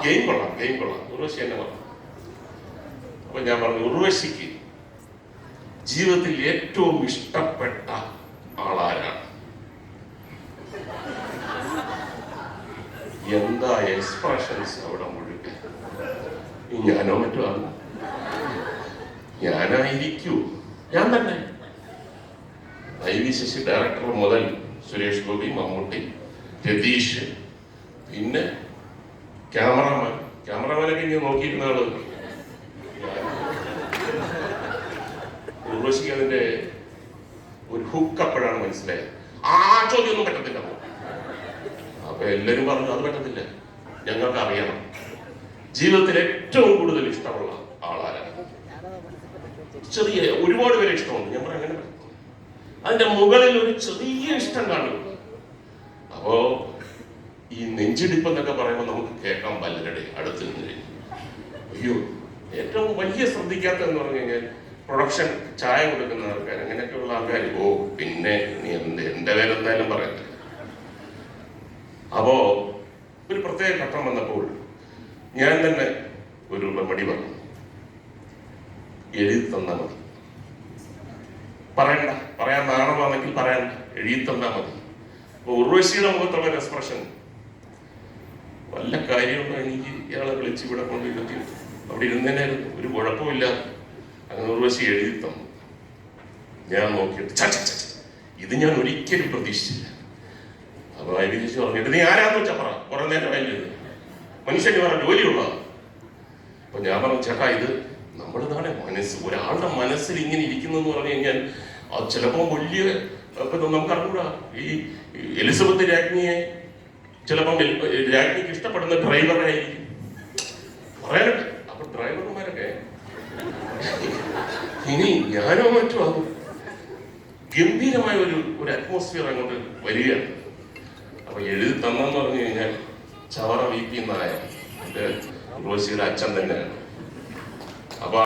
Game കൊള്ളാം ഉർവശി എന്നെ പറഞ്ഞു. അപ്പൊ ഞാൻ പറഞ്ഞു, ഉർവശിക്ക് ജീവിതത്തിൽ ഏറ്റവും ഇഷ്ടപ്പെട്ട ആളാരാണ്? എന്താ എക്സ്പ്രഷൻസ് അവിടെ മുഴുവൻ. ഞാനോ മറ്റോ ആണ്. ഞാനായിരിക്കൂ, ഞാൻ തന്നെ. ഐ.വി. ശശി ഡയറക്ടർ മുതൽ സുരേഷ് ഗോപി, മമ്മൂട്ടി, രതീഷ്, പിന്നെ ക്യാമറമാനൊക്കെ ഇങ്ങനെ നോക്കിയിരുന്ന ആള്. ഉർവശിക്ക് അതിന്റെ ഒരു ഹുക്ക് അപ്പോഴാണ് മനസ്സിലായത്. ആ ചോദ്യമൊന്നും പറ്റത്തില്ല. അപ്പൊ എല്ലാരും പറഞ്ഞു അത് പറ്റത്തില്ല, ഞങ്ങൾക്ക് അറിയണം ജീവിതത്തിൽ ഏറ്റവും കൂടുതൽ ഇഷ്ടമുള്ള ആളാരാണ്. ചെറിയ ഒരുപാട് പേരെ ഇഷ്ടമുണ്ട്. ഞാൻ പറയാം അങ്ങനെ അതിന്റെ മുകളിൽ ഒരു ചെറിയ ഇഷ്ടം കാണും. അപ്പോ ഈ നെഞ്ചിടിപ്പ് എന്നൊക്കെ പറയുമ്പോൾ നമുക്ക് കേൾക്കാൻ പലരുടെ അടുത്ത് നിന്ന് അയ്യോ, ഏറ്റവും വലിയ ശ്രദ്ധിക്കാത്തതെന്ന് പറഞ്ഞു കഴിഞ്ഞാൽ പ്രൊഡക്ഷൻ ചായ കൊടുക്കുന്ന ആൾക്കാർ, അങ്ങനെയൊക്കെയുള്ള ആൾക്കാർ. ഓ പിന്നെ നീ എന്റെ പേരെന്തായാലും പറയത്തില്ല. അപ്പോ ഒരു പ്രത്യേക ഘട്ടം വന്നപ്പോൾ ഞാൻ തന്നെ ഒരു റെമഡി പറഞ്ഞു, എഴുതി തന്നാ മതി. പറയാൻ നാണമാണെങ്കിൽ പറയണ്ട, എഴുതി തന്നാ മതി. അപ്പൊ ഉർവശിയുടെ മുഖത്തുള്ള എക്സ്പ്രഷൻ, വല്ല കാര്യമുണ്ടോ എനിക്ക് ഇയാളെ വിളിച്ച് ഇവിടെ കൊണ്ടിരുത്തി അവിടെ ഇരുന്നേനായിരുന്നു, ഒരു കുഴപ്പമില്ല. അങ്ങനെ ഉർവശി എഴുതി തന്നു. ഞാൻ നോക്കിയിട്ട് ഇത് ഞാൻ ഒരിക്കലും പ്രതീക്ഷിച്ചില്ല. അപ്പൊ ഐ.വി. ശശി പറഞ്ഞിട്ട്, നീ ആരാന്ന് വെച്ചാ പറ, കുറെ നേരം ആയില്ലേ, മനുഷ്യന് വേറെ ജോലിയുള്ളതാണ്. അപ്പൊ ഞാൻ പറഞ്ഞു, ചേട്ടാ ഇത് നമ്മുടേതാണ് മനസ്സ്. ഒരാളുടെ മനസ്സിൽ ഇങ്ങനെ ഇരിക്കുന്നു എന്ന് പറഞ്ഞു കഴിഞ്ഞാൽ അത് ചിലപ്പോൾ വലിയ നമുക്ക് അറിഞ്ഞൂടാ. ഈ എലിസബത്ത് രാജ്ഞിയെ ചിലപ്പം രാജ്ഞിക്ക് ഇഷ്ടപ്പെടുന്ന ഡ്രൈവറെ ആയിരിക്കും പറയാനൊക്കെ. അപ്പൊ ഡ്രൈവർമാരൊക്കെ ഇനി ഞാനോ മറ്റോ ആകും. ഗംഭീരമായ ഒരു അറ്റ്മോസ്ഫിയർ അങ്ങോട്ട് വരികയാണ്. അപ്പൊ എഴുതി തന്നെന്ന് പറഞ്ഞു കഴിഞ്ഞാൽ ചവറ വി.പി. നായർ, എന്റെ ഉർവശിയുടെ അച്ഛൻ തന്നെയാണ്.